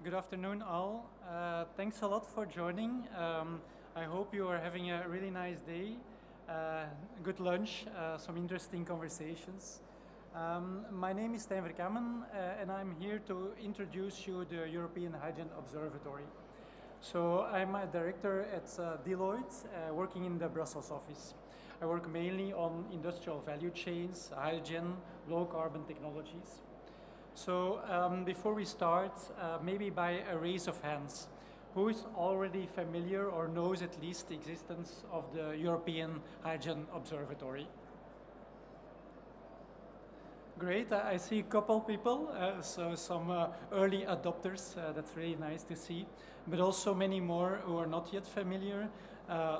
Good afternoon, all. Thanks a lot for joining. I hope you are having a really nice day, good lunch, some interesting conversations. My name is Stijn Vercammen, and I'm here to introduce you the European Hydrogen Observatory. So I'm a director at Deloitte, working in the Brussels office. I work mainly on industrial value chains, hydrogen, low carbon technologies. So before we start, maybe by a raise of hands, who is already familiar or knows at least the existence of the European Hydrogen Observatory? Great, I see a couple people, so some early adopters, that's really nice to see, but also many more who are not yet familiar,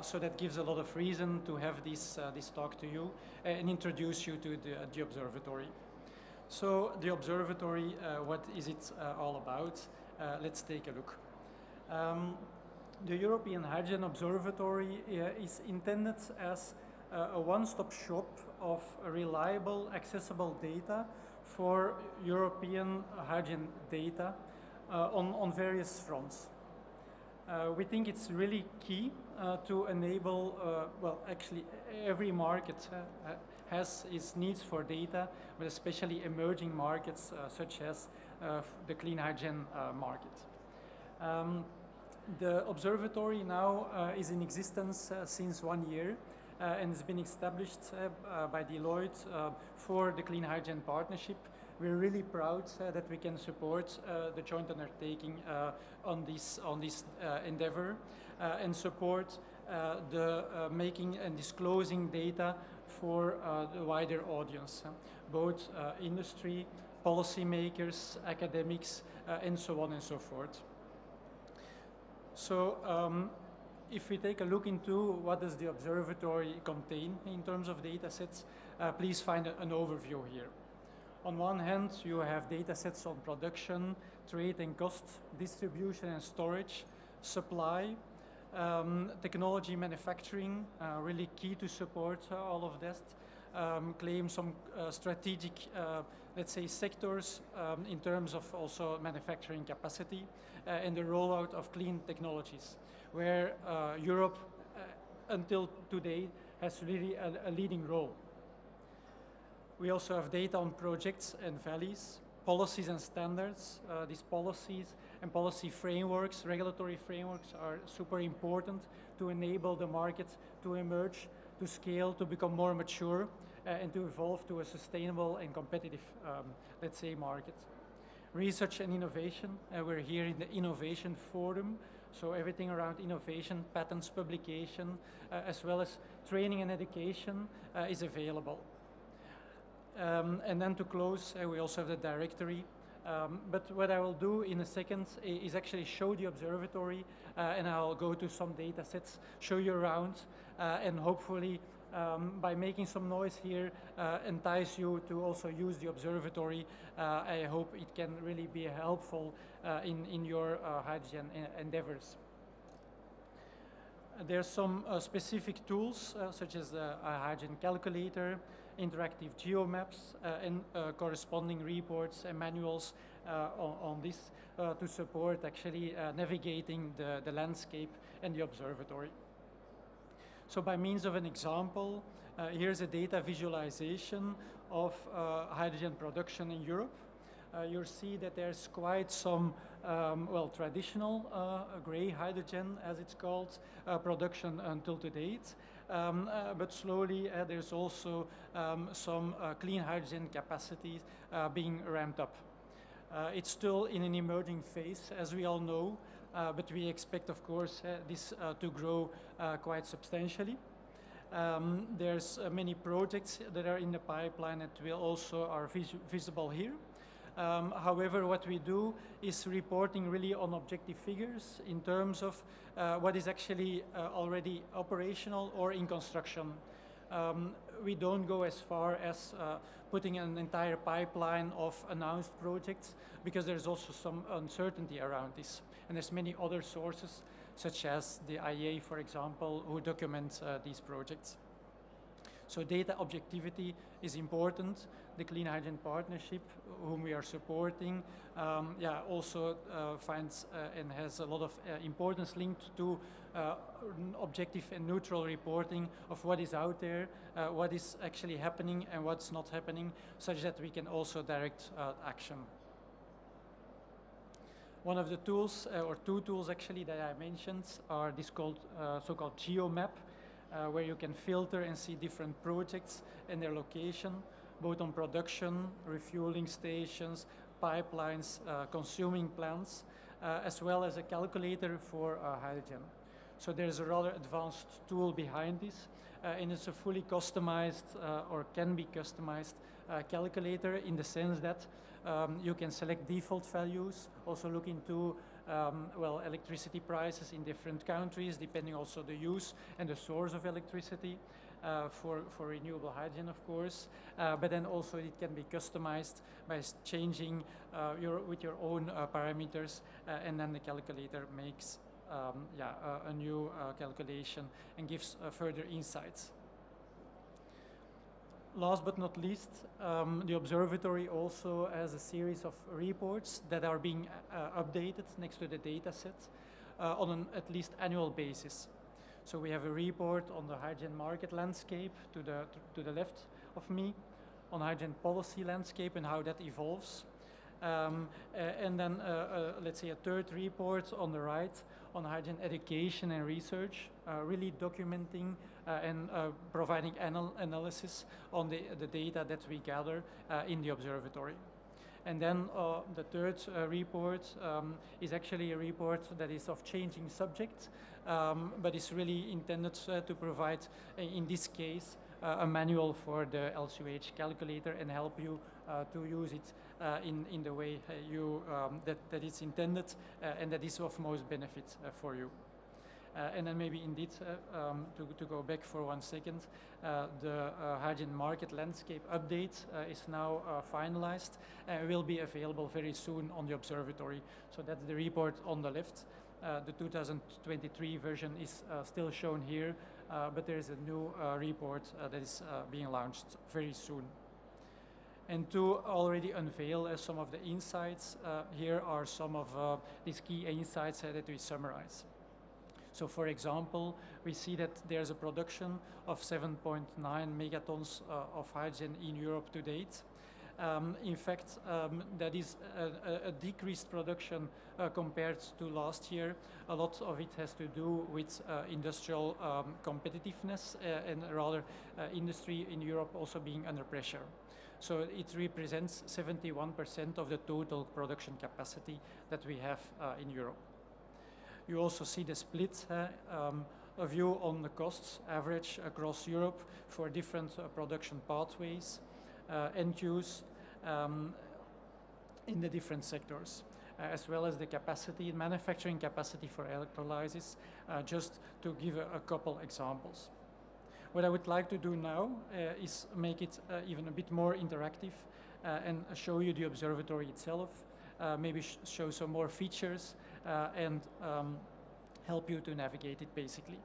so that gives a lot of reason to have this talk to you and introduce you to the observatory. So the observatory, what is it all about? Let's take a look. The European Hydrogen Observatory is intended as a one-stop shop of reliable, accessible data for European hydrogen data on various fronts. We think it's really key to enable, well, actually every market has its needs for data, but especially emerging markets such as the clean hydrogen market. The observatory now is in existence since 1 year and has been established by Deloitte for the Clean Hydrogen Partnership. We're really proud that we can support the joint undertaking on this endeavor and support the making and disclosing data for the wider audience, both industry, policymakers, academics, and so on and so forth. So if we take a look into what does the observatory contain in terms of data sets, please find an overview here. On one hand, you have data sets on production, trade and cost, distribution and storage, supply, technology manufacturing, really key to support all of that. Claim some strategic, let's say, sectors in terms of also manufacturing capacity and the rollout of clean technologies, where Europe, until today, has really a leading role. We also have data on projects and values, policies and standards. These policies and policy frameworks, regulatory frameworks, are super important to enable the market to emerge, to scale, to become more mature, and to evolve to a sustainable and competitive, let's say, market. Research and innovation, we're here in the Innovation Forum, so everything around innovation, patents, publication, as well as training and education is available. And then to close, we also have the directory. But what I will do in a second is actually show the observatory, and I'll go to some data sets, show you around, and hopefully by making some noise here, entice you to also use the observatory. I hope it can really be helpful in your hydrogen endeavors. There are some specific tools, such as the hydrogen calculator, interactive geomaps, and corresponding reports and manuals on this to support actually navigating the landscape and the observatory. So by means of an example, here's a data visualization of hydrogen production in Europe. You'll see that there's quite some, well, traditional gray hydrogen, as it's called, production until to date. But slowly there's also some clean hydrogen capacities being ramped up. It's still in an emerging phase, as we all know, but we expect, of course, this to grow quite substantially. There's many projects that are in the pipeline that will also are visible here. However, what we do is reporting really on objective figures in terms of what is actually already operational or in construction. We don't go as far as putting an entire pipeline of announced projects, because there's also some uncertainty around this. And there's many other sources, such as the IEA, for example, who document these projects. So data objectivity is important. The Clean Hydrogen Partnership, whom we are supporting, also finds and has a lot of importance linked to objective and neutral reporting of what is out there, what is actually happening and what's not happening, such that we can also direct action. One of the tools, or two tools actually that I mentioned, are this so-called GeoMap, where you can filter and see different projects and their location, both on production, refueling stations, pipelines, consuming plants, as well as a calculator for hydrogen. So there's a rather advanced tool behind this, and it's a fully customized or can be customized calculator in the sense that you can select default values, also look into electricity prices in different countries, depending also the use and the source of electricity for renewable hydrogen, of course. But then also it can be customized by changing with your own parameters, and then the calculator makes a new calculation and gives further insights. Last but not least, the Observatory also has a series of reports that are being updated next to the data set on an at least annual basis. So we have a report on the hydrogen market landscape to the left of me, on hydrogen policy landscape and how that evolves. And then, let's say, a third report on the right on hydrogen education and research, really documenting and providing analysis on the data that we gather in the Observatory. And then the third report is actually a report that is of changing subject, but is really intended to provide, in this case, a manual for the LCH calculator and help you to use it in the way that it's intended and that is of most benefit for you. And then maybe indeed, to go back for 1 second, the hydrogen market landscape update is now finalized and will be available very soon on the Observatory. So that's the report on the left. The 2023 version is still shown here, but there is a new report that is being launched very soon. And to already unveil some of the insights, here are some of these key insights that we summarize. So for example, we see that there's a production of 7.9 megatons of hydrogen in Europe to date. In fact, that is a decreased production compared to last year. A lot of it has to do with industrial competitiveness and rather industry in Europe also being under pressure. So it represents 71% of the total production capacity that we have in Europe. You also see the split, a view on the costs average across Europe for different production pathways, end use in the different sectors, as well as the capacity, manufacturing capacity for electrolysis, just to give a couple examples. What I would like to do now is make it even a bit more interactive and show you the Observatory itself, maybe show some more features and help you to navigate it basically.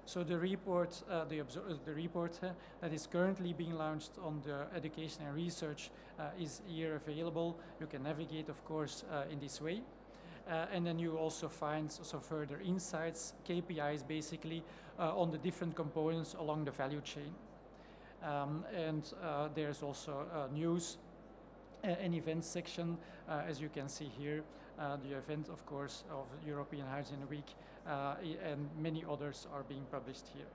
So the report, that is currently being launched on the education and research is here available. You can navigate, of course, in this way. And then you also find some further insights, KPIs basically, on the different components along the value chain. And there's also news and events section, as you can see here, the event, of course, of European Hydrogen Week, and many others are being published here.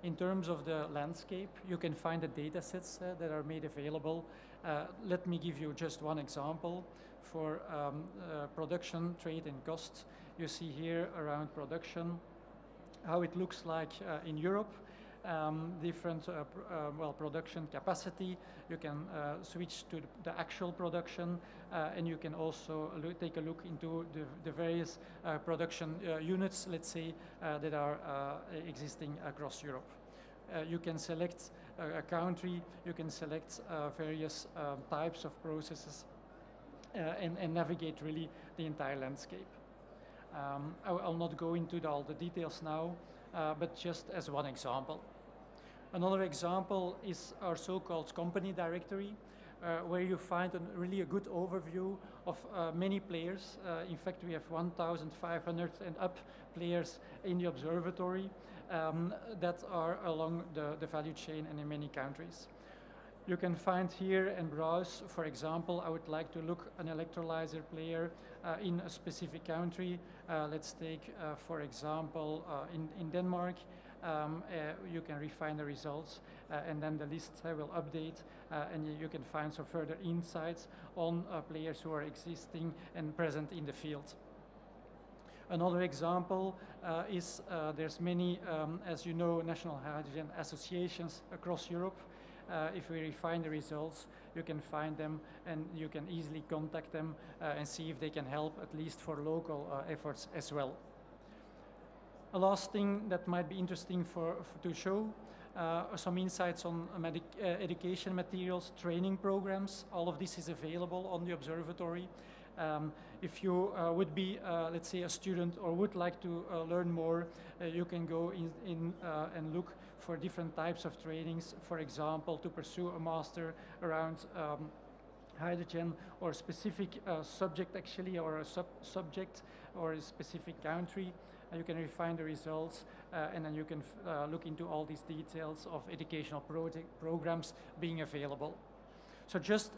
In terms of the landscape, you can find the data sets that are made available. Let me give you just one example. For production, trade and cost, you see here around production, how it looks like in Europe. Different production capacity. You can switch to the actual production, and you can also take a look into the various production units, let's say, that are existing across Europe. You can select a country, you can select various types of processes and navigate really the entire landscape. I'll not go into all the details now, but just as one example. Another example is our so-called company directory, where you find really a good overview of many players. In fact, we have 1,500 and up players in the observatory that are along the value chain and in many countries. You can find here and browse, for example, I would like to look an electrolyzer player in a specific country. Let's take, for example, in Denmark. You can refine the results and then the list will update and you can find some further insights on players who are existing and present in the field. Another example is there's many, as you know, national hydrogen associations across Europe. If we refine the results, you can find them and you can easily contact them and see if they can help, at least for local efforts as well. A last thing that might be interesting to show, some insights on education materials, training programs. All of this is available on the observatory. If you would be, let's say, a student or would like to learn more, you can go in and look for different types of trainings, for example, to pursue a master around hydrogen or a specific subject actually, or a subject or a specific country. You can refine the results and then you can look into all these details of educational programs being available. So just,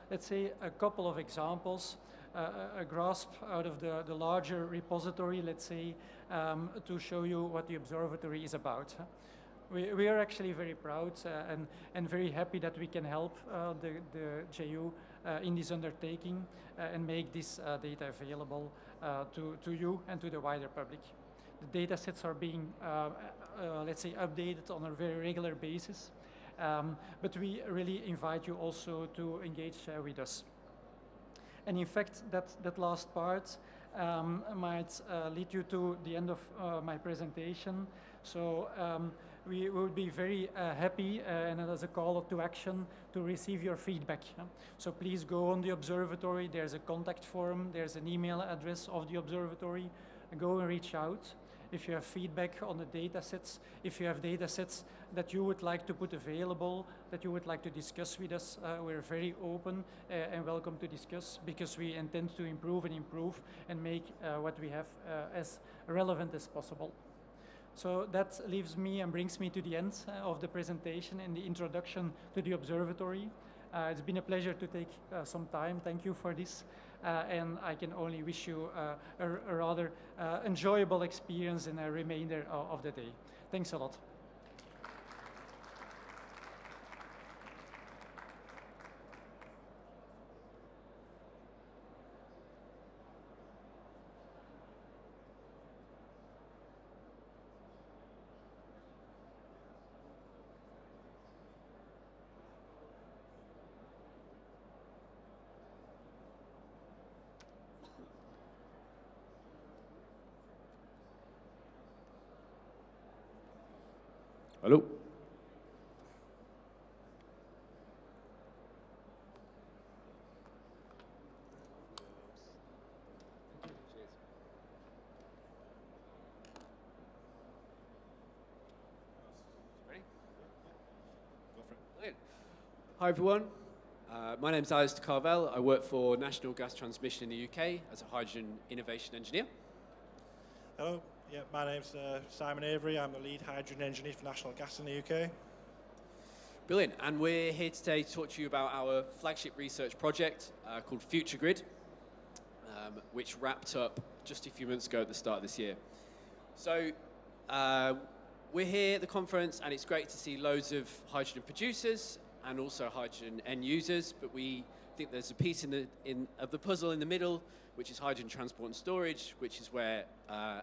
let's say, a couple of examples, a grasp out of the larger repository, let's say, to show you what the observatory is about. We are actually very proud and very happy that we can help the JU in this undertaking and make this data available to you and to the wider public. The data sets are being, let's say, updated on a very regular basis, but we really invite you also to engage with us. And in fact, that last part might lead you to the end of my presentation. So we would be very happy, and as a call to action, to receive your feedback. So please go on the observatory. There's a contact form. There's an email address of the observatory. Go and reach out. If you have feedback on the data sets, if you have data sets that you would like to put available, that you would like to discuss with us, we're very open and welcome to discuss, because we intend to improve and make what we have as relevant as possible. So that leaves me and brings me to the end of the presentation and the introduction to the observatory. It's been a pleasure to take some time. Thank you for this. And I can only wish you a rather enjoyable experience in the remainder of the day. Thanks a lot. Hello. Ready? Go for it. Brilliant. Hi everyone. My name is Alistair Carvell. I work for National Gas Transmission in the UK as a hydrogen innovation engineer. Hello. Yeah, my name's Simon Avery. I'm the lead hydrogen engineer for National Gas in the UK. Brilliant. And we're here today to talk to you about our flagship research project called Future Grid, which wrapped up just a few months ago at the start of this year. So we're here at the conference, and it's great to see loads of hydrogen producers and also hydrogen end users, but we think there's a piece of the puzzle in the middle, which is hydrogen transport and storage, which is where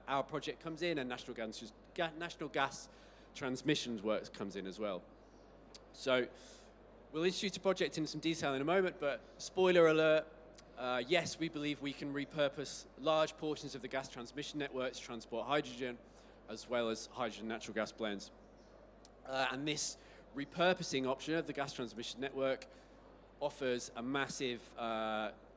our project comes in, and National Gas Transmission's work comes in as well. So we'll introduce the project in some detail in a moment, but spoiler alert, yes, we believe we can repurpose large portions of the gas transmission network to transport hydrogen, as well as hydrogen natural gas blends. And this repurposing option of the gas transmission network offers a massive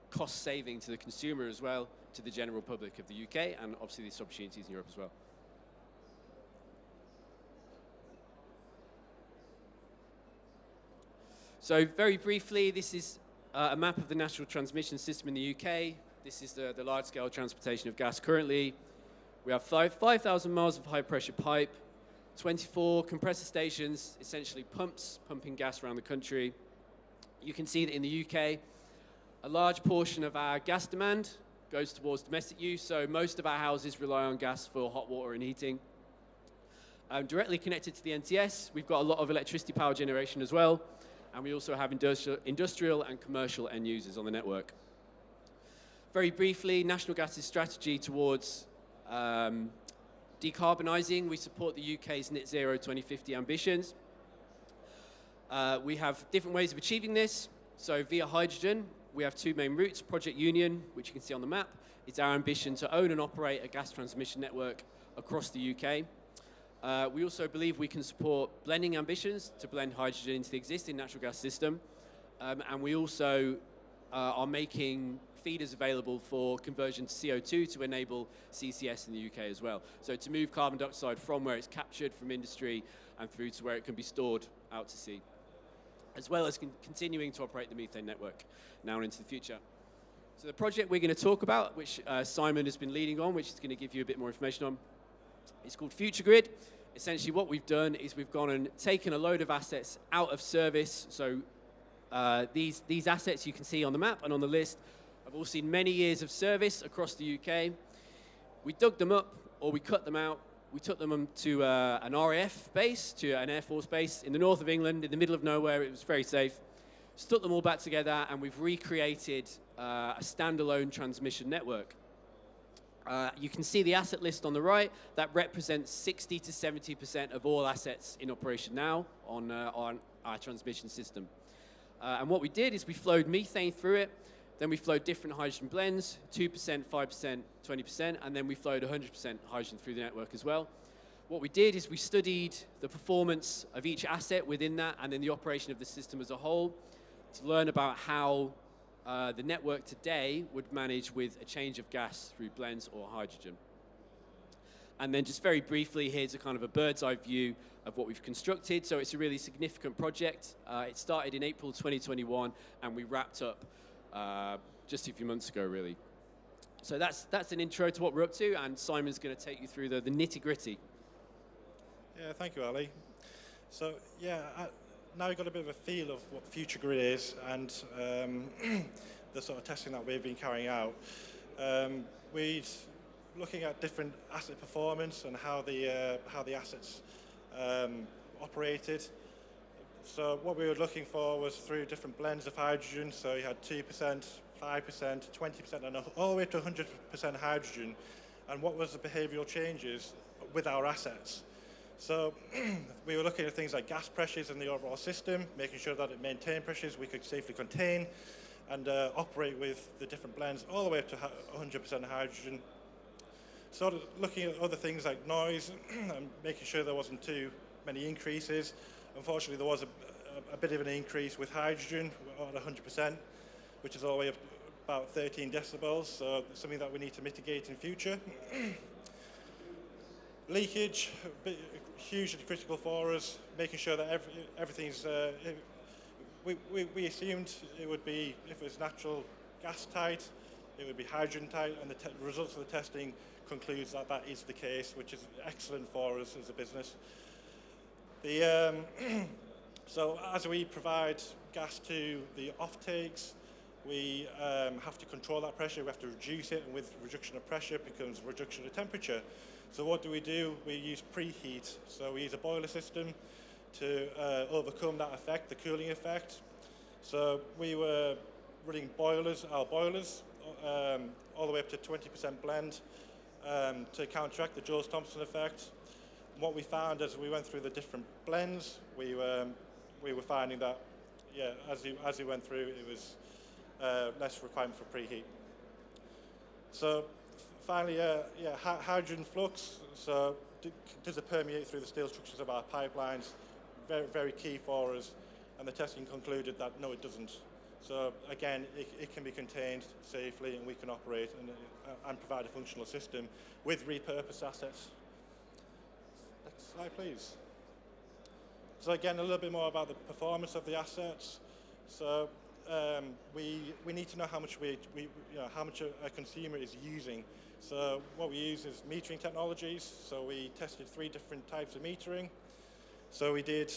cost saving to the consumer as well, to the general public of the UK, and obviously these opportunities in Europe as well. So very briefly, this is a map of the national transmission system in the UK. This is the large-scale transportation of gas currently. We have 5,000 miles of high-pressure pipe, 24 compressor stations, essentially pumps, pumping gas around the country. You can see that in the UK, a large portion of our gas demand goes towards domestic use, so most of our houses rely on gas for hot water and heating. Directly connected to the NTS, we've got a lot of electricity power generation as well, and we also have industrial and commercial end users on the network. Very briefly, National Gas's strategy towards decarbonising. We support the UK's net zero 2050 ambitions. We have different ways of achieving this. So via hydrogen, we have two main routes. Project Union, which you can see on the map, it's our ambition to own and operate a gas transmission network across the UK. We also believe we can support blending ambitions to blend hydrogen into the existing natural gas system. And we also are making feeders available for conversion to CO2 to enable CCS in the UK as well. So to move carbon dioxide from where it's captured from industry and through to where it can be stored out to sea, as well as continuing to operate the methane network now and into the future. So the project we're going to talk about, which Simon has been leading on, which is going to give you a bit more information on, it's called Future Grid. Essentially what we've done is we've gone and taken a load of assets out of service. So these assets you can see on the map and on the list have all seen many years of service across the UK. We dug them up, or we cut them out. We took them to an RAF base, to an Air Force base in the north of England, in the middle of nowhere. It was very safe. Stuck them all back together, and we've recreated a standalone transmission network. You can see the asset list on the right. That represents 60 to 70% of all assets in operation now on our transmission system. And what we did is we flowed methane through it. Then we flowed different hydrogen blends, 2%, 5%, 20%, and then we flowed 100% hydrogen through the network as well. What we did is we studied the performance of each asset within that and then the operation of the system as a whole to learn about how the network today would manage with a change of gas through blends or hydrogen. And then just very briefly, here's a kind of a bird's eye view of what we've constructed. So it's a really significant project. It started in April 2021, and we wrapped up just a few months ago, really. So that's an intro to what we're up to, and Simon's going to take you through the nitty-gritty. Yeah, thank you, Ali. So, yeah, now we've got a bit of a feel of what Future Grid is and the sort of testing that we've been carrying out. We're looking at different asset performance and how the assets operated. So what we were looking for was through different blends of hydrogen. So you had 2%, 5%, 20%, and all the way to 100% hydrogen. And what was the behavioural changes with our assets? So we were looking at things like gas pressures in the overall system, making sure that it maintained pressures we could safely contain and operate with the different blends all the way up to 100% hydrogen. Sort of looking at other things like noise and making sure there wasn't too many increases. Unfortunately, there was a bit of an increase with hydrogen at 100%, which is all the way up about 13 decibels, so it's something that we need to mitigate in future. Leakage, hugely critical for us, making sure that everything's, we assumed it would be, if it was natural gas tight, it would be hydrogen tight, and the results of the testing concludes that that is the case, which is excellent for us as a business. So as we provide gas to the offtakes, we have to control that pressure, we have to reduce it, and with reduction of pressure becomes reduction of temperature. So what do? We use preheat. So we use a boiler system to overcome that effect, the cooling effect. So we were running our boilers, all the way up to 20% blend to counteract the Joule-Thomson effect. And what we found as we went through the different blends, we were finding that, yeah, as we went through, it was less requirement for preheat. So finally, hydrogen flux. So does it permeate through the steel structures of our pipelines? Very, very key for us. And the testing concluded that no, it doesn't. So again, it can be contained safely, and we can operate and provide a functional system with repurposed assets. Next slide, please. So again, a little bit more about the performance of the assets. So we need to know how much how much a consumer is using. So what we use is metering technologies. So we tested 3 different types of metering. So we did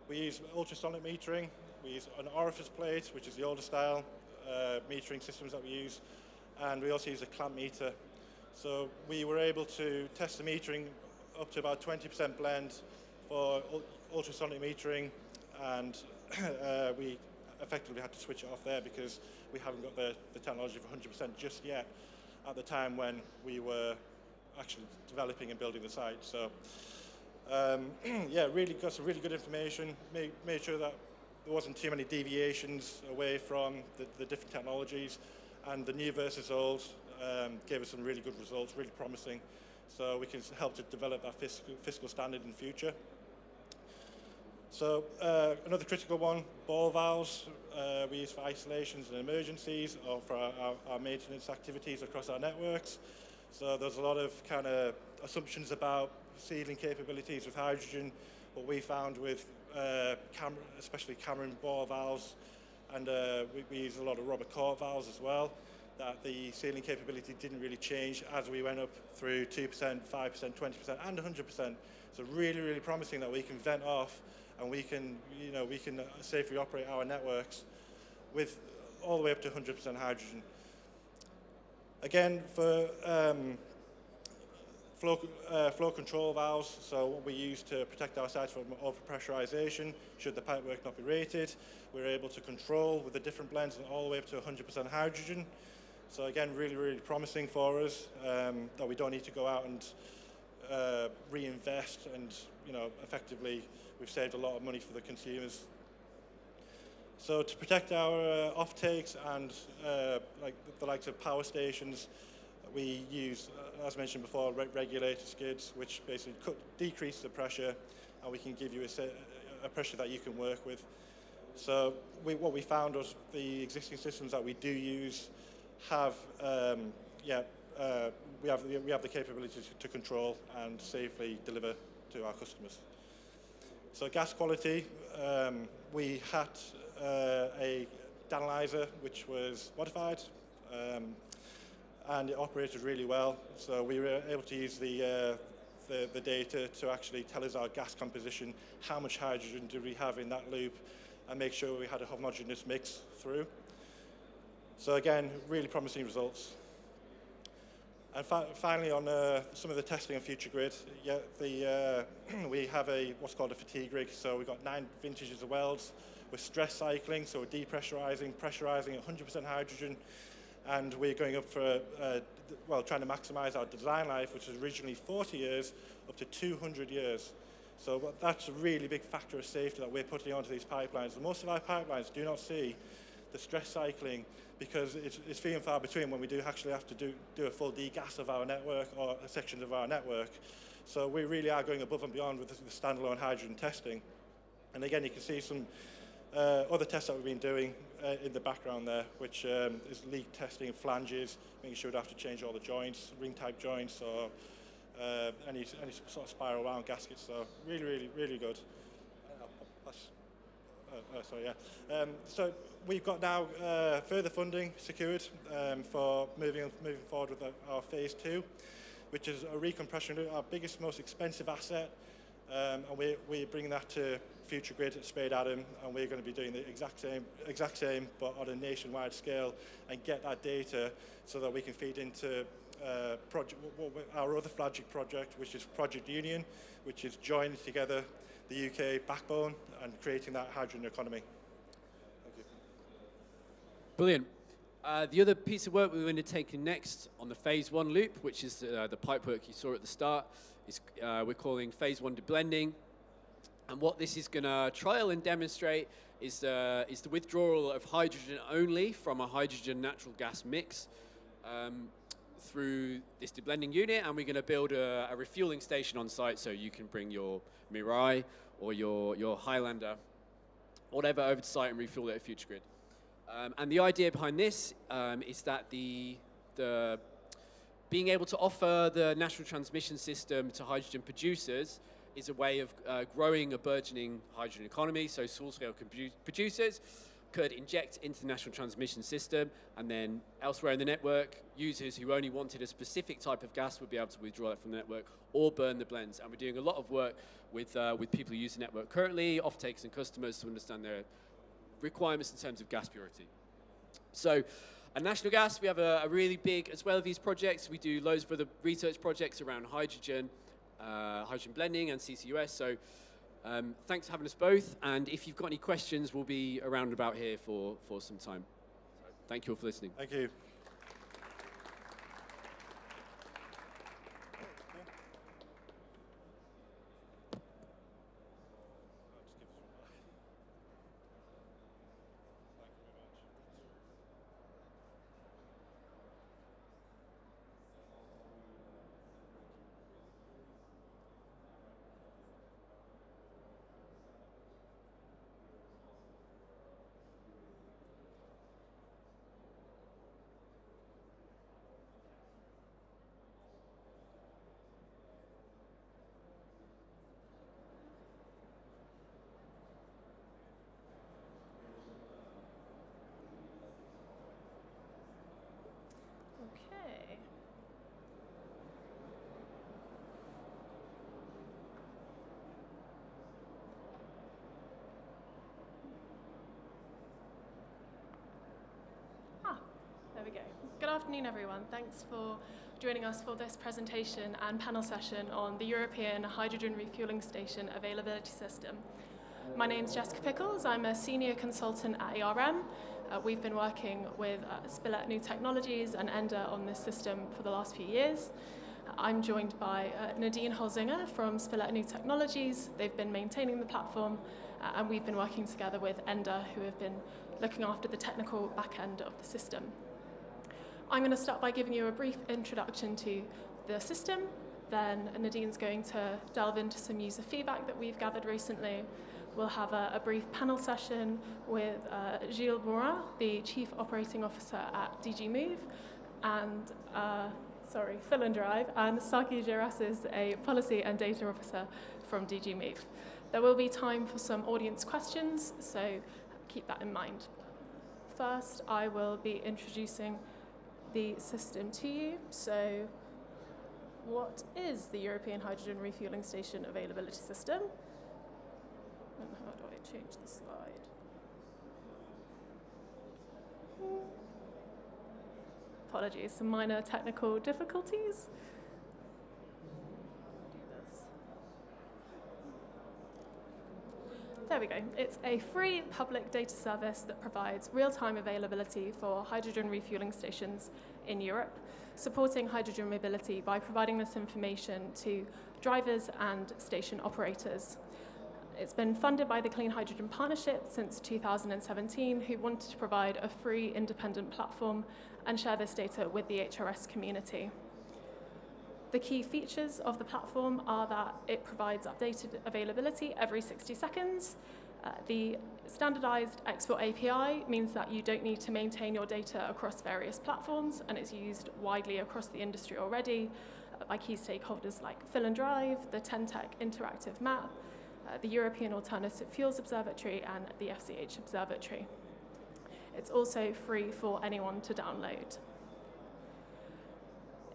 we use ultrasonic metering. We use an orifice plate, which is the older style metering systems that we use, and we also use a clamp meter. So we were able to test the metering up to about 20% blend for ultrasonic metering, and we effectively had to switch it off there because we haven't got the technology for 100% just yet at the time when we were actually developing and building the site. So yeah, really got some really good information, made sure that there wasn't too many deviations away from the different technologies, and the new versus old gave us some really good results, really promising. So we can help to develop that fiscal standard in the future. So another critical one, ball valves we use for isolations and emergencies, or for our maintenance activities across our networks. So there's a lot of kind of assumptions about sealing capabilities with hydrogen. What we found with especially Cameron ball valves, and we use a lot of Robert Court valves as well, that the sealing capability didn't really change as we went up through 2%, 5%, 20%, and 100%. So really, really promising that we can vent off, and we can safely operate our networks with all the way up to 100% hydrogen. Again, for flow control valves, so what we use to protect our sites from overpressurization, should the pipework not be rated, we're able to control with the different blends and all the way up to 100% hydrogen. So again, really, really promising for us, that we don't need to go out and reinvest, and effectively we've saved a lot of money for the consumers. So to protect our off-takes and like the likes of power stations, we use, as mentioned before, regulator skids, which basically decrease the pressure, and we can give you a pressure that you can work with. So what we found was the existing systems that we do use have, we have the capability to control and safely deliver to our customers. So gas quality, we had a analyzer which was modified, and it operated really well. So we were able to use the data to actually tell us our gas composition, how much hydrogen do we have in that loop, and make sure we had a homogeneous mix through. So again, really promising results. And finally, on some of the testing of Future Grid, we have what's called a fatigue rig. So we've got 9 vintages of welds. We're stress cycling, so we're depressurizing, pressurizing at 100% hydrogen, and we're going up for, trying to maximize our design life, which was originally 40 years, up to 200 years. So that's a really big factor of safety that we're putting onto these pipelines. And most of our pipelines do not see the stress cycling, because it's few and far between when we do actually have to do a full degas of our network or sections of our network. So we really are going above and beyond with the standalone hydrogen testing. And again, you can see some other tests that we've been doing in the background there, which is leak testing of flanges, making sure we don't have to change all the joints, ring-type joints, or any sort of spiral wound gaskets. So really, really, really good. So we've got now further funding secured for moving forward with our phase 2, which is a recompression loop, our biggest, most expensive asset, and we're bringing that to Future Grid at Spade Adam, and we're going to be doing the exact same, but on a nationwide scale, and get that data so that we can feed into our other flagship project, which is Project Union, which is joining together the UK backbone and creating that hydrogen economy. Thank you. Brilliant. The other piece of work we're undertaking next on the phase 1 loop, which is the pipework you saw at the start, is we're calling phase 1 deblending. And what this is going to trial and demonstrate is the withdrawal of hydrogen only from a hydrogen natural gas mix through this deblending unit, and we're going to build a refueling station on site, so you can bring your Mirai or your Highlander, whatever, over to site and refuel it at Future Grid. And the idea behind this is that the being able to offer the national transmission system to hydrogen producers is a way of growing a burgeoning hydrogen economy. So small-scale producers could inject into the national transmission system, and then elsewhere in the network, users who only wanted a specific type of gas would be able to withdraw that from the network or burn the blends. And we're doing a lot of work with people who use the network currently, off-takers and customers, to understand their requirements in terms of gas purity. So at National Gas, we have a really big, as well as these projects, we do loads of other research projects around hydrogen, hydrogen blending and CCUS. So thanks for having us both. And if you've got any questions, we'll be around about here for some time. So thank you all for listening. Thank you. Okay. There we go. Good afternoon, everyone. Thanks for joining us for this presentation and panel session on the European Hydrogen Refueling Station Availability System. My name's Jessica Pickles. I'm a senior consultant at ERM. We've been working with Spilett NewTechnologies and Ender on this system for the last few years. I'm joined by Nadine Hölzinger from Spilett NewTechnologies. They've been maintaining the platform, and we've been working together with Ender, who have been looking after the technical back end of the system. I'm going to start by giving you a brief introduction to the system. Then Nadine's going to delve into some user feedback that we've gathered recently. We'll have a brief panel session with Gilles, the Chief Operating Officer at DG Move, and FillnDrive, and Saki Gerassis, a Policy and Data Officer from DG Move. There will be time for some audience questions, so keep that in mind. First, I will be introducing the system to you. So, what is the European Hydrogen Refueling Station Availability System? And how do I change the slide? Apologies, some minor technical difficulties. Do this. There we go. It's a free public data service that provides real-time availability for hydrogen refueling stations in Europe, supporting hydrogen mobility by providing this information to drivers and station operators. It's been funded by the Clean Hydrogen Partnership since 2017, who wanted to provide a free, independent platform and share this data with the HRS community. The key features of the platform are that it provides updated availability every 60 seconds. The standardized export API means that you don't need to maintain your data across various platforms, and it's used widely across the industry already by key stakeholders like FillnDrive, the TENTEC Interactive Map, the European Alternative Fuels Observatory, and the FCH Observatory. It's also free for anyone to download.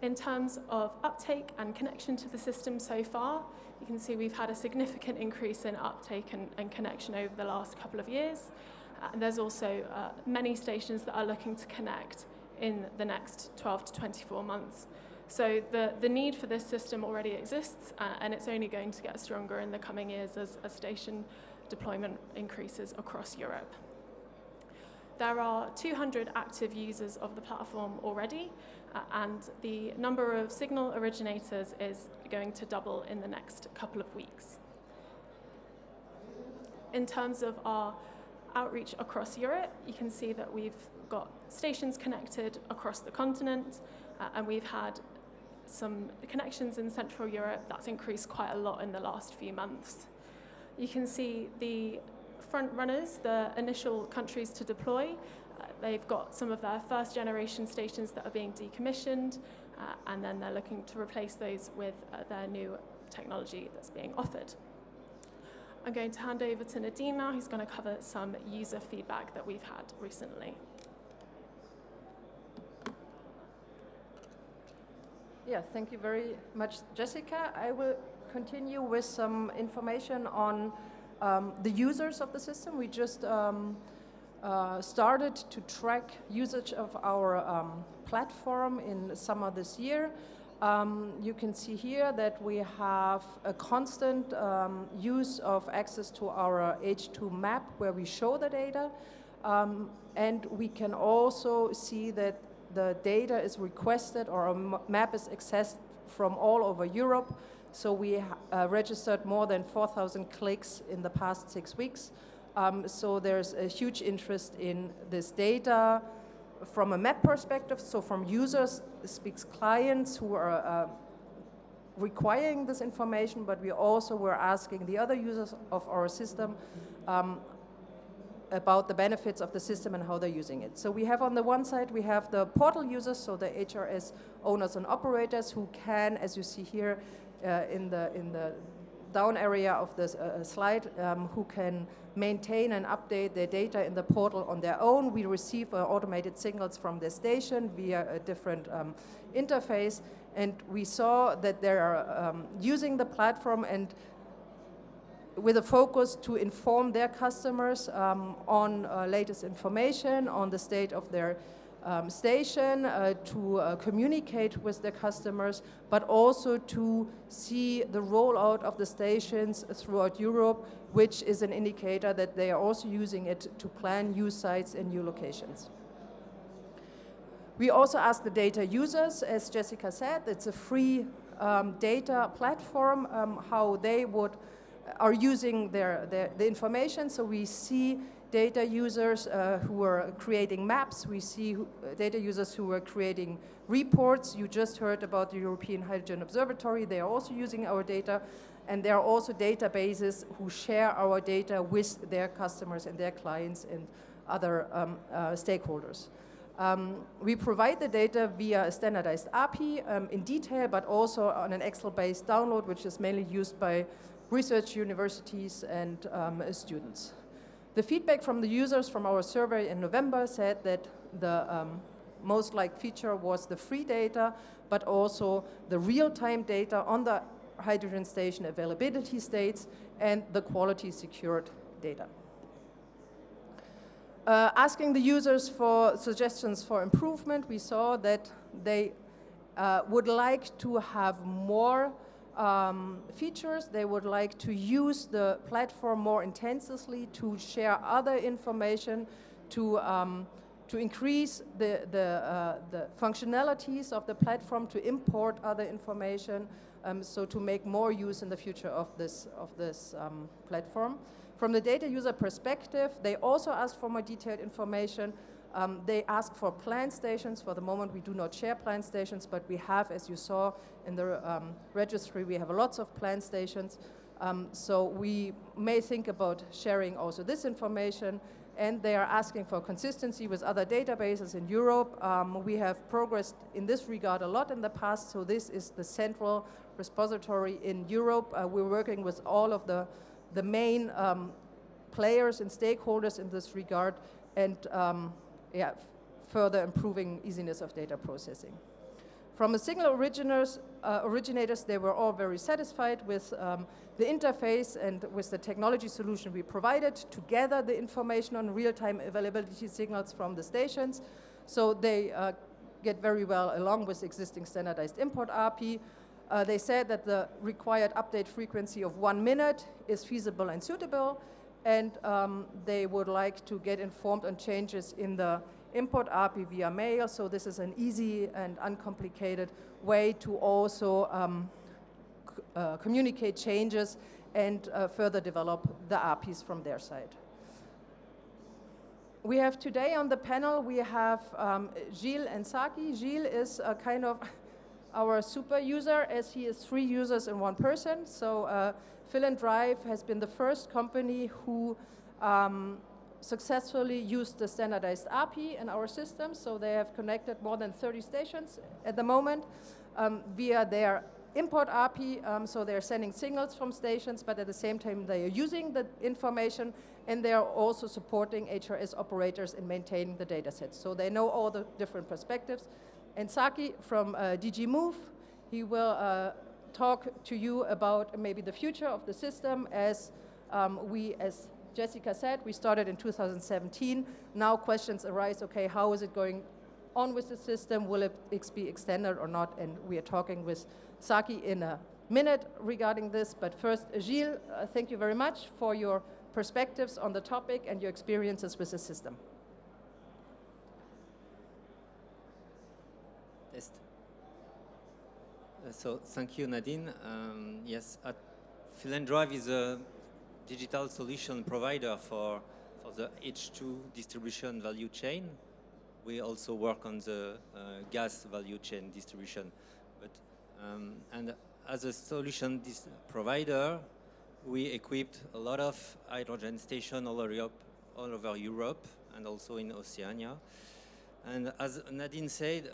In terms of uptake and connection to the system so far, you can see we've had a significant increase in uptake and connection over the last couple of years. And there's also many stations that are looking to connect in the next 12 to 24 months. So the need for this system already exists, and it's only going to get stronger in the coming years as station deployment increases across Europe. There are 200 active users of the platform already, and the number of signal originators is going to double in the next couple of weeks. In terms of our outreach across Europe, you can see that we've got stations connected across the continent, and we've had some connections in Central Europe. That's increased quite a lot in the last few months. You can see the front runners, the initial countries to deploy. They've got some of their first generation stations that are being decommissioned, and then they're looking to replace those with their new technology that's being offered. I'm going to hand over to Nadine now, who's going to cover some user feedback that we've had recently. Yeah, thank you very much, Jessica. I will continue with some information on the users of the system. We just started to track usage of our platform in summer this year. You can see here that we have a constant use of access to our H2 map where we show the data. And we can also see that the data is requested or a map is accessed from all over Europe. So we registered more than 4,000 clicks in the past 6 weeks. So there's a huge interest in this data from a map perspective. So from users, speaks clients who are requiring this information, but we also were asking the other users of our system about the benefits of the system and how they're using it. So we have on the one side, we have the portal users, so the HRS owners and operators who can, as you see here in the down area of this slide, who can maintain and update their data in the portal on their own. We receive automated signals from the station via a different interface, and we saw that they are using the platform and with a focus to inform their customers on latest information, on the state of their station, to communicate with their customers, but also to see the rollout of the stations throughout Europe, which is an indicator that they are also using it to plan new sites and new locations. We also asked the data users, as Jessica said, it's a free data platform, how they are using the information. So we see data users who are creating maps. We see data users who are creating reports. You just heard about the European Hydrogen Observatory. They are also using our data. And there are also databases who share our data with their customers and their clients and other stakeholders. We provide the data via a standardized API in detail, but also on an Excel-based download, which is mainly used by research universities and students. The feedback from the users from our survey in November said that the most liked feature was the free data, but also the real-time data on the hydrogen station availability states and the quality secured data. Asking the users for suggestions for improvement, we saw that they would like to have more features. They would like to use the platform more intensively to share other information, to increase the functionalities of the platform, to import other information, so to make more use in the future of this platform. From the data user perspective, they also ask for more detailed information. They ask for planned stations. For the moment, we do not share planned stations, but we have, as you saw in the registry, we have lots of planned stations. So we may think about sharing also this information, and they are asking for consistency with other databases in Europe. We have progressed in this regard a lot in the past, so this is the central repository in Europe. We're working with all of the main players and stakeholders in this regard, and further improving easiness of data processing. From the signal originators, they were all very satisfied with the interface and with the technology solution we provided to gather the information on real-time availability signals from the stations. So they get very well along with existing standardized import API. They said that the required update frequency of 1 minute is feasible and suitable, and they would like to get informed on changes in the import API via mail. So this is an easy and uncomplicated way to also communicate changes and further develop the APIs from their side. We have today on the panel, we have Gilles and Saki. Gilles is kind of our super user, as he is 3 users in 1 person. So FillnDrive has been the first company who successfully used the standardized API in our system. So they have connected more than 30 stations at the moment via their import API, so they're sending signals from stations, but at the same time they are using the information, and they are also supporting HRS operators in maintaining the data sets. So they know all the different perspectives. And Saki from DG Move, he will talk to you about maybe the future of the system as as Jessica said, we started in 2017. Now questions arise, okay, how is it going on with the system? Will it be extended or not? And we are talking with Saki in a minute regarding this. But first, Gilles, thank you very much for your perspectives on the topic and your experiences with the system. Test. So thank you, Nadine. Yes, FillnDrive is a digital solution provider for the H2 distribution value chain. We also work on the gas value chain distribution. But, and as a solution provider, we equipped a lot of hydrogen stations all over Europe and also in Oceania. And as Nadine said,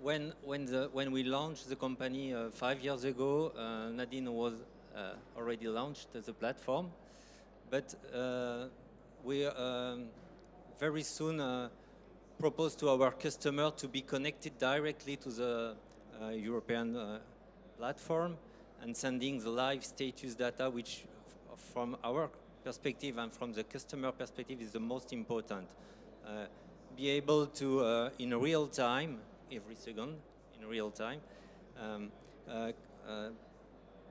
when we launched the company 5 years ago, Nadine was already launched the platform, but we very soon proposed to our customer to be connected directly to the European platform and sending the live status data, which from our perspective and from the customer perspective is the most important. Be able to, in real time, every second, in real time,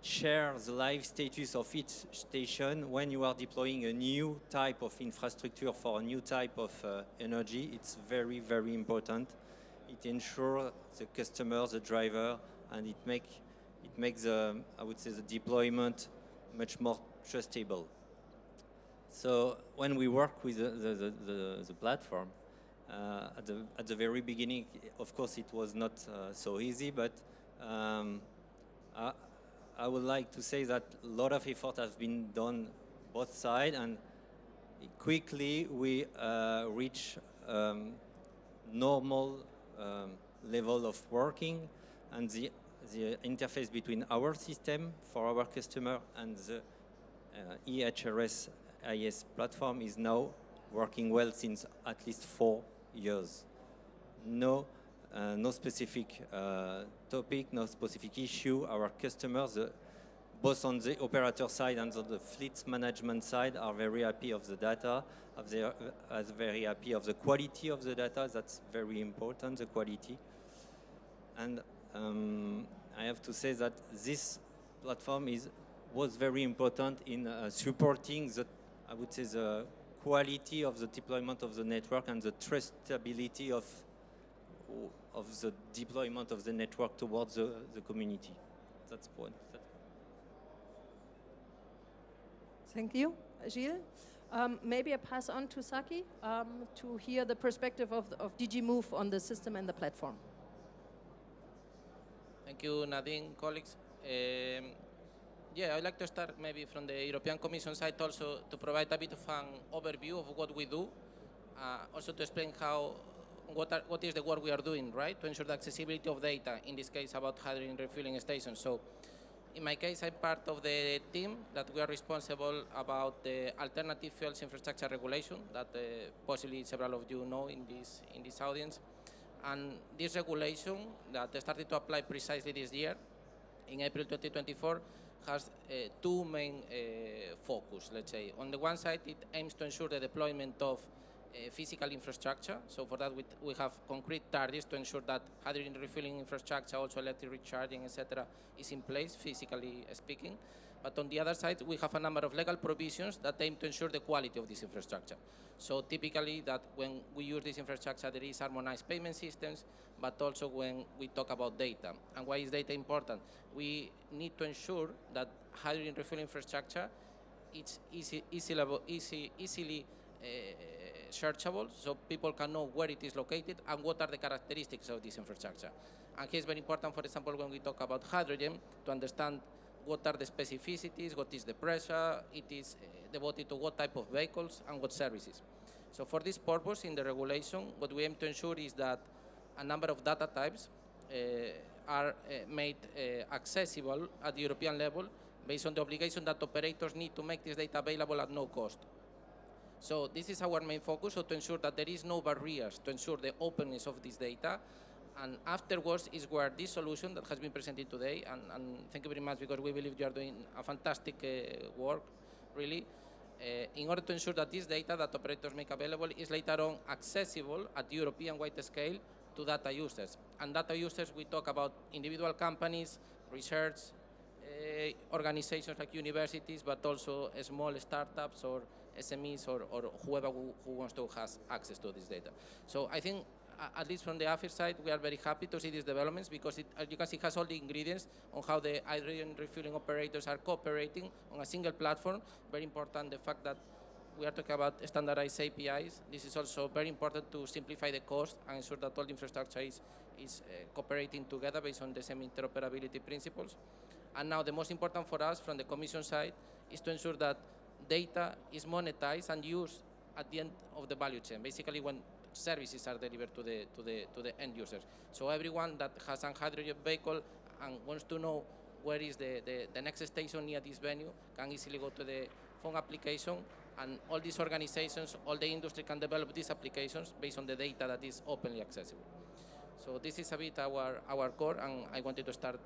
share the live status of each station when you are deploying a new type of infrastructure for a new type of energy. It's very, very important. It ensures the customer, the driver, and it makes the, I would say, the deployment much more trustable. So when we work with the platform, at the very beginning, of course, it was not so easy, but I would like to say that a lot of effort has been done both sides, and quickly we reach normal level of working, and the interface between our system for our customer and the E-HRSAS platform is now working well since at least 4 years. No specific topic, no specific issue. Our customers, both on the operator side and on the fleet management side, are very happy of the data, are very happy of the quality of the data. That's very important, the quality. And I have to say that this platform was very important in supporting the, I would say, the quality of the deployment of the network and the trustability of the deployment of the network towards the community. That's the point. Thank you, Gilles. Maybe I pass on to Saki to hear the perspective of DG Move on the system and the platform. Thank you, Nadine, colleagues. Yeah, I'd like to start maybe from the European Commission side also to provide a bit of an overview of what we do, also to explain what is the work we are doing, right, to ensure the accessibility of data, in this case about hydrogen refueling stations. So in my case, I'm part of the team that we are responsible about the alternative fuels infrastructure regulation that possibly several of you know in this audience. And this regulation that started to apply precisely this year, in April 2024, has two main focus, let's say. On the one side, it aims to ensure the deployment of physical infrastructure. So for that, we have concrete targets to ensure that hydrogen refueling infrastructure, also electric recharging, etc., is in place, physically speaking. But on the other side, we have a number of legal provisions that aim to ensure the quality of this infrastructure. So typically that when we use this infrastructure, there is harmonized payment systems, but also when we talk about data. And why is data important? We need to ensure that hydrogen refueling infrastructure is easily searchable, so people can know where it is located and what are the characteristics of this infrastructure. And here it's very important, for example, when we talk about hydrogen, to understand what are the specificities, what is the pressure, it is devoted to what type of vehicles and what services. So for this purpose, in the regulation, what we aim to ensure is that a number of data types are made accessible at the European level based on the obligation that operators need to make this data available at no cost. So this is our main focus, so to ensure that there is no barriers to ensure the openness of this data. And afterwards is where this solution that has been presented today, and thank you very much because we believe you are doing a fantastic work, really, in order to ensure that this data that operators make available is later on accessible at the European-wide scale to data users. And data users, we talk about individual companies, research, organizations like universities, but also small startups or SMEs or whoever who wants to have access to this data. So I think, at least from the AFIR side, we are very happy to see these developments because it, as you can see, has all the ingredients on how the hydrogen refueling operators are cooperating on a single platform. Very important, the fact that we are talking about standardized APIs. This is also very important to simplify the cost and ensure that all the infrastructure is cooperating together based on the same interoperability principles. And now the most important for us from the Commission side is to ensure that data is monetized and used at the end of the value chain, basically when services are delivered to the end users. So everyone that has a hydrogen vehicle and wants to know where is the next station near this venue can easily go to the phone application, and all these organizations, all the industry can develop these applications based on the data that is openly accessible. So this is a bit our core, and I wanted to start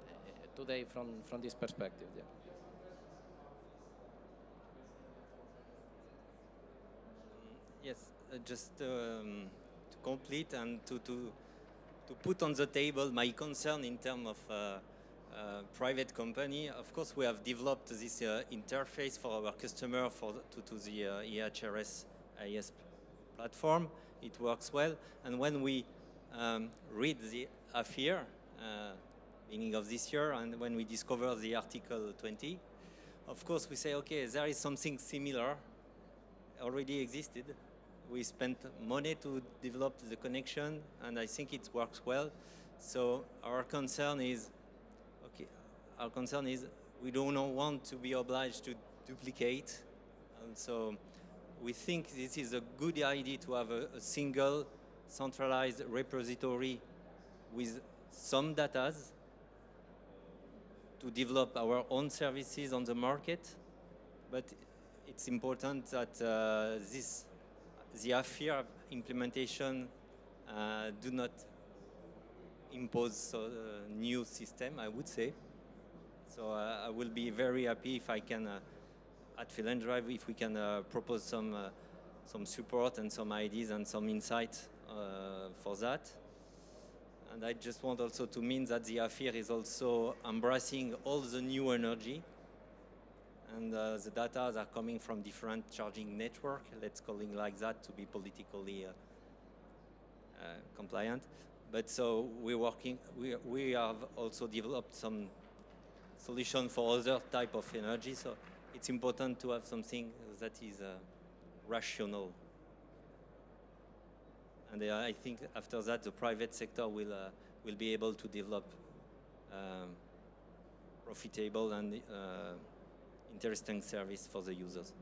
today from this perspective. Yeah. Yes, just to complete and to put on the table my concern in terms of private company. Of course, we have developed this interface for our customer to the E-HRSAS platform. It works well, and when we read the AFIR beginning of this year, and when we discover the Article 20, of course we say, okay, there is something similar already existed. We spent money to develop the connection, and I think it works well. So our concern is, we don't want to be obliged to duplicate, and so we think this is a good idea to have a single centralized repository with some data to develop our own services on the market, but it's important that the AFIR implementation do not impose a new system, I would say. So I will be very happy if I can, at FillnDrive, if we can propose some support and some ideas and some insight for that. And I just want also to mean that the AFIR is also embracing all the new energy, and the data are coming from different charging network, let's call it like that to be politically compliant. But so we're working, we have also developed some solution for other type of energy, so it's important to have something that is rational. And I think after that the private sector will be able to develop profitable and interesting service for the users.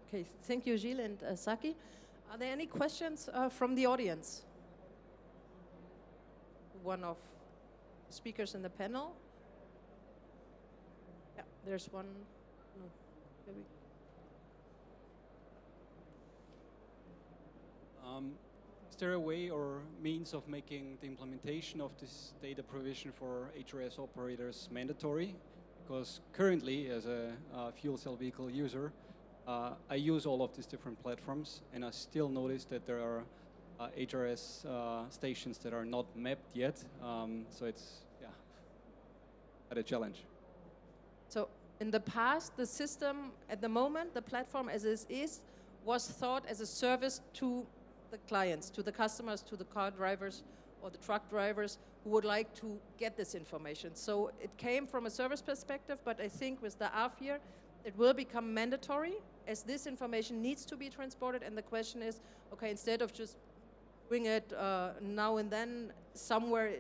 Okay, thank you, Gilles and Saki. Are there any questions from the audience? One of speakers in the panel. Yeah, there's one. No, maybe. Is there a way or means of making the implementation of this data provision for HRS operators mandatory? Because currently, as a fuel cell vehicle user, I use all of these different platforms, and I still notice that there are HRS stations that are not mapped yet. So it's quite a challenge. So in the past, the system, at the moment, the platform as it is, was thought as a service to the clients, to the customers, to the car drivers or the truck drivers who would like to get this information. So it came from a service perspective, but I think with the AFIR, it will become mandatory as this information needs to be transported. And the question is, okay, instead of just doing it now and then somewhere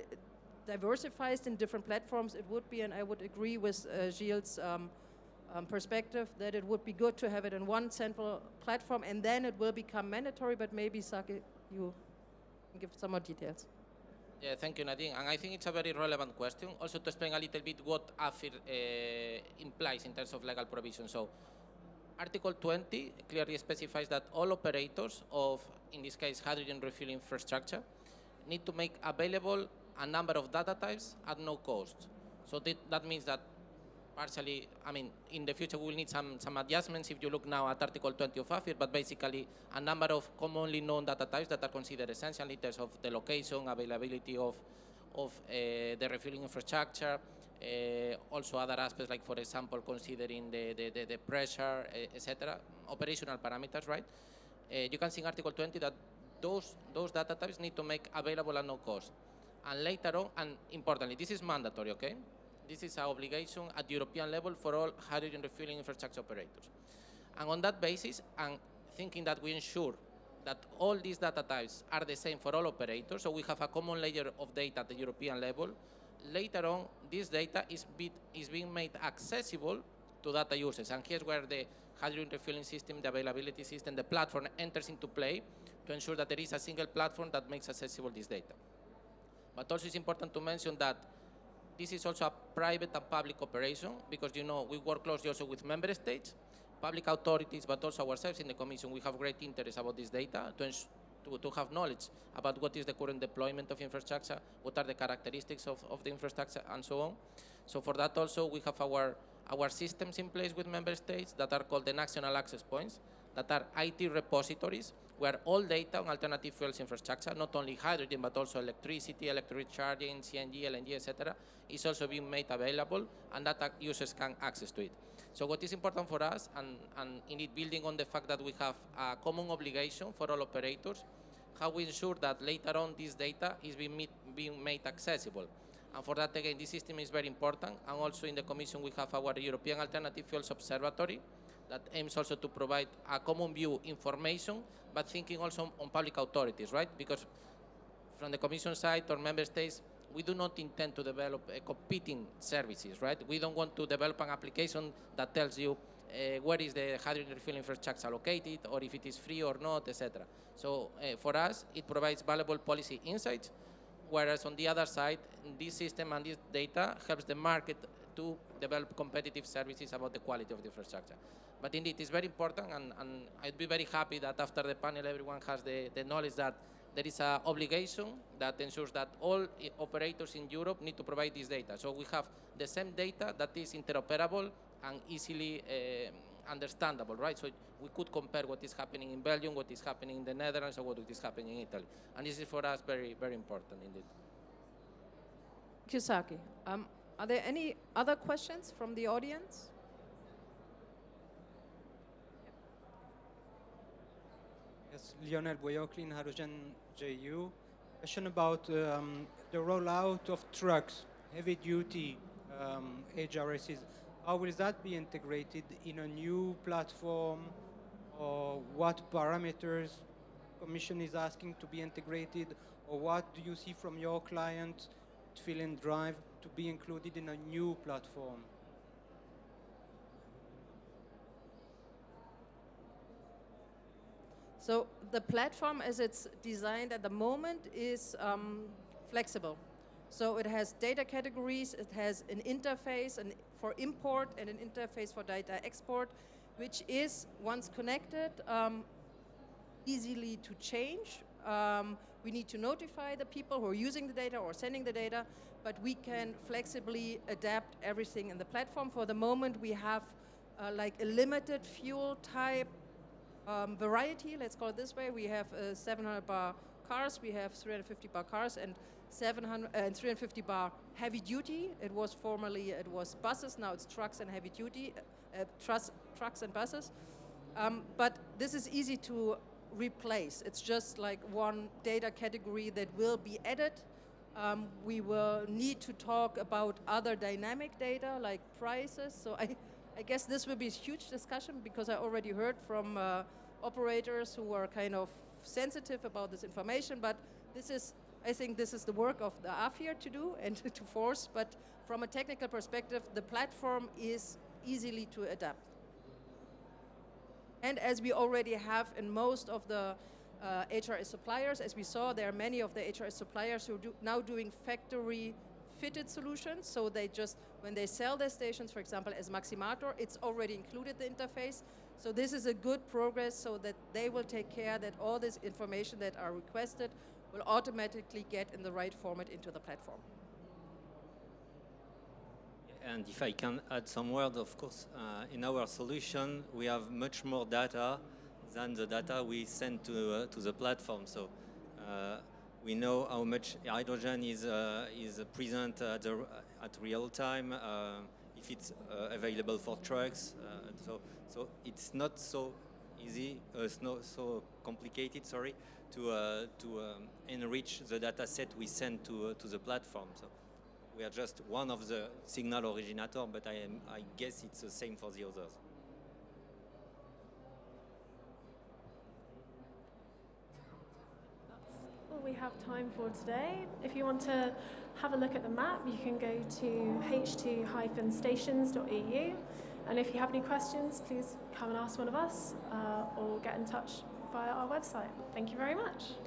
diversified in different platforms, it would be, and I would agree with Gilles' perspective, that it would be good to have it in one central platform, and then it will become mandatory. But maybe, Saki, you can give some more details. Yeah, thank you, Nadine. And I think it's a very relevant question. Also to explain a little bit what AFIR implies in terms of legal provision. So Article 20 clearly specifies that all operators of, in this case, hydrogen refueling infrastructure, need to make available a number of data types at no cost. So that means that partially, I mean, in the future we'll need some adjustments if you look now at Article 20 of AFIR, but basically a number of commonly known data types that are considered essential in terms of the location, availability of the refueling infrastructure, also other aspects like, for example, considering the pressure, etc., operational parameters, right? You can see in Article 20 that those data types need to make available at no cost. And later on, and importantly, this is mandatory, okay? This is an obligation at European level for all hydrogen refueling infrastructure operators. And on that basis, and thinking that we ensure that all these data types are the same for all operators, so we have a common layer of data at the European level, later on, this data is being made accessible to data users. And here's where the hydrogen refueling system, the availability system, the platform enters into play to ensure that there is a single platform that makes accessible this data. But also it's important to mention that this is also a private and public operation because, you know, we work closely also with member states, public authorities, but also ourselves in the Commission. We have great interest about this data to have knowledge about what is the current deployment of infrastructure, what are the characteristics of the infrastructure, and so on. So for that also, we have our systems in place with member states that are called the National Access Points, that are IT repositories where all data on alternative fuels infrastructure, not only hydrogen, but also electricity, electric charging, CNG, LNG, etc., is also being made available, and that users can access to it. So what is important for us, and indeed building on the fact that we have a common obligation for all operators, how we ensure that later on this data is being made accessible. And for that, again, this system is very important. And also in the Commission, we have our European Alternative Fuels Observatory that aims also to provide a common view information, but thinking also on public authorities, right? Because from the Commission side or member states, we do not intend to develop competing services, right? We don't want to develop an application that tells you where is the hydrogen refueling infrastructure located, or if it is free or not, etc. So for us, it provides valuable policy insights, whereas on the other side, this system and this data helps the market to develop competitive services about the quality of the infrastructure. But indeed, it's very important, and I'd be very happy that after the panel, everyone has the knowledge that there is an obligation that ensures that all operators in Europe need to provide this data. So we have the same data that is interoperable and easily understandable, right? So we could compare what is happening in Belgium, what is happening in the Netherlands, or what is happening in Italy. And this is for us very, very important indeed. Thank you, Saki. Are there any other questions from the audience? Yes, Lionel Boyer, Clean Hydrogen JU. Question about the rollout of trucks, heavy duty E-HRSAS. How will that be integrated in a new platform, or what parameters Commission is asking to be integrated, or what do you see from your client, FillnDrive, to be included in a new platform? So the platform as it's designed at the moment is flexible. So it has data categories, it has an interface for import and an interface for data export, which is, once connected, easily to change. We need to notify the people who are using the data or sending the data, but we can flexibly adapt everything in the platform. For the moment, we have like a limited fuel type variety, let's call it this way. We have 700 bar cars, we have 350 bar cars, and 350 bar heavy duty. It was formerly buses, now it's trucks and heavy duty, trucks and buses. But this is easy to replace. It's just like one data category that will be added. We will need to talk about other dynamic data like prices. So I guess this will be a huge discussion, because I already heard from operators who are kind of sensitive about this information, but I think this is the work of the AFIR to do and to force, but from a technical perspective, the platform is easily to adapt. And as we already have in most of the HRS suppliers. As we saw, there are many of the HRS suppliers who are now doing factory fitted solutions, so they just, when they sell their stations, for example, as Maximator, it's already included the interface. So this is a good progress, so that they will take care that all this information that are requested will automatically get in the right format into the platform. And if I can add some word, of course, in our solution, we have much more data than the data we send to the platform. So we know how much hydrogen is present at real time, if it's available for trucks. So it's not so easy, so complicated, sorry, to enrich the data set we send to the platform. So we are just one of the signal originator, but I guess it's the same for the others. All we have time for today. If you want to have a look at the map, you can go to h2-stations.eu. And if you have any questions, please come and ask one of us or get in touch via our website. Thank you very much.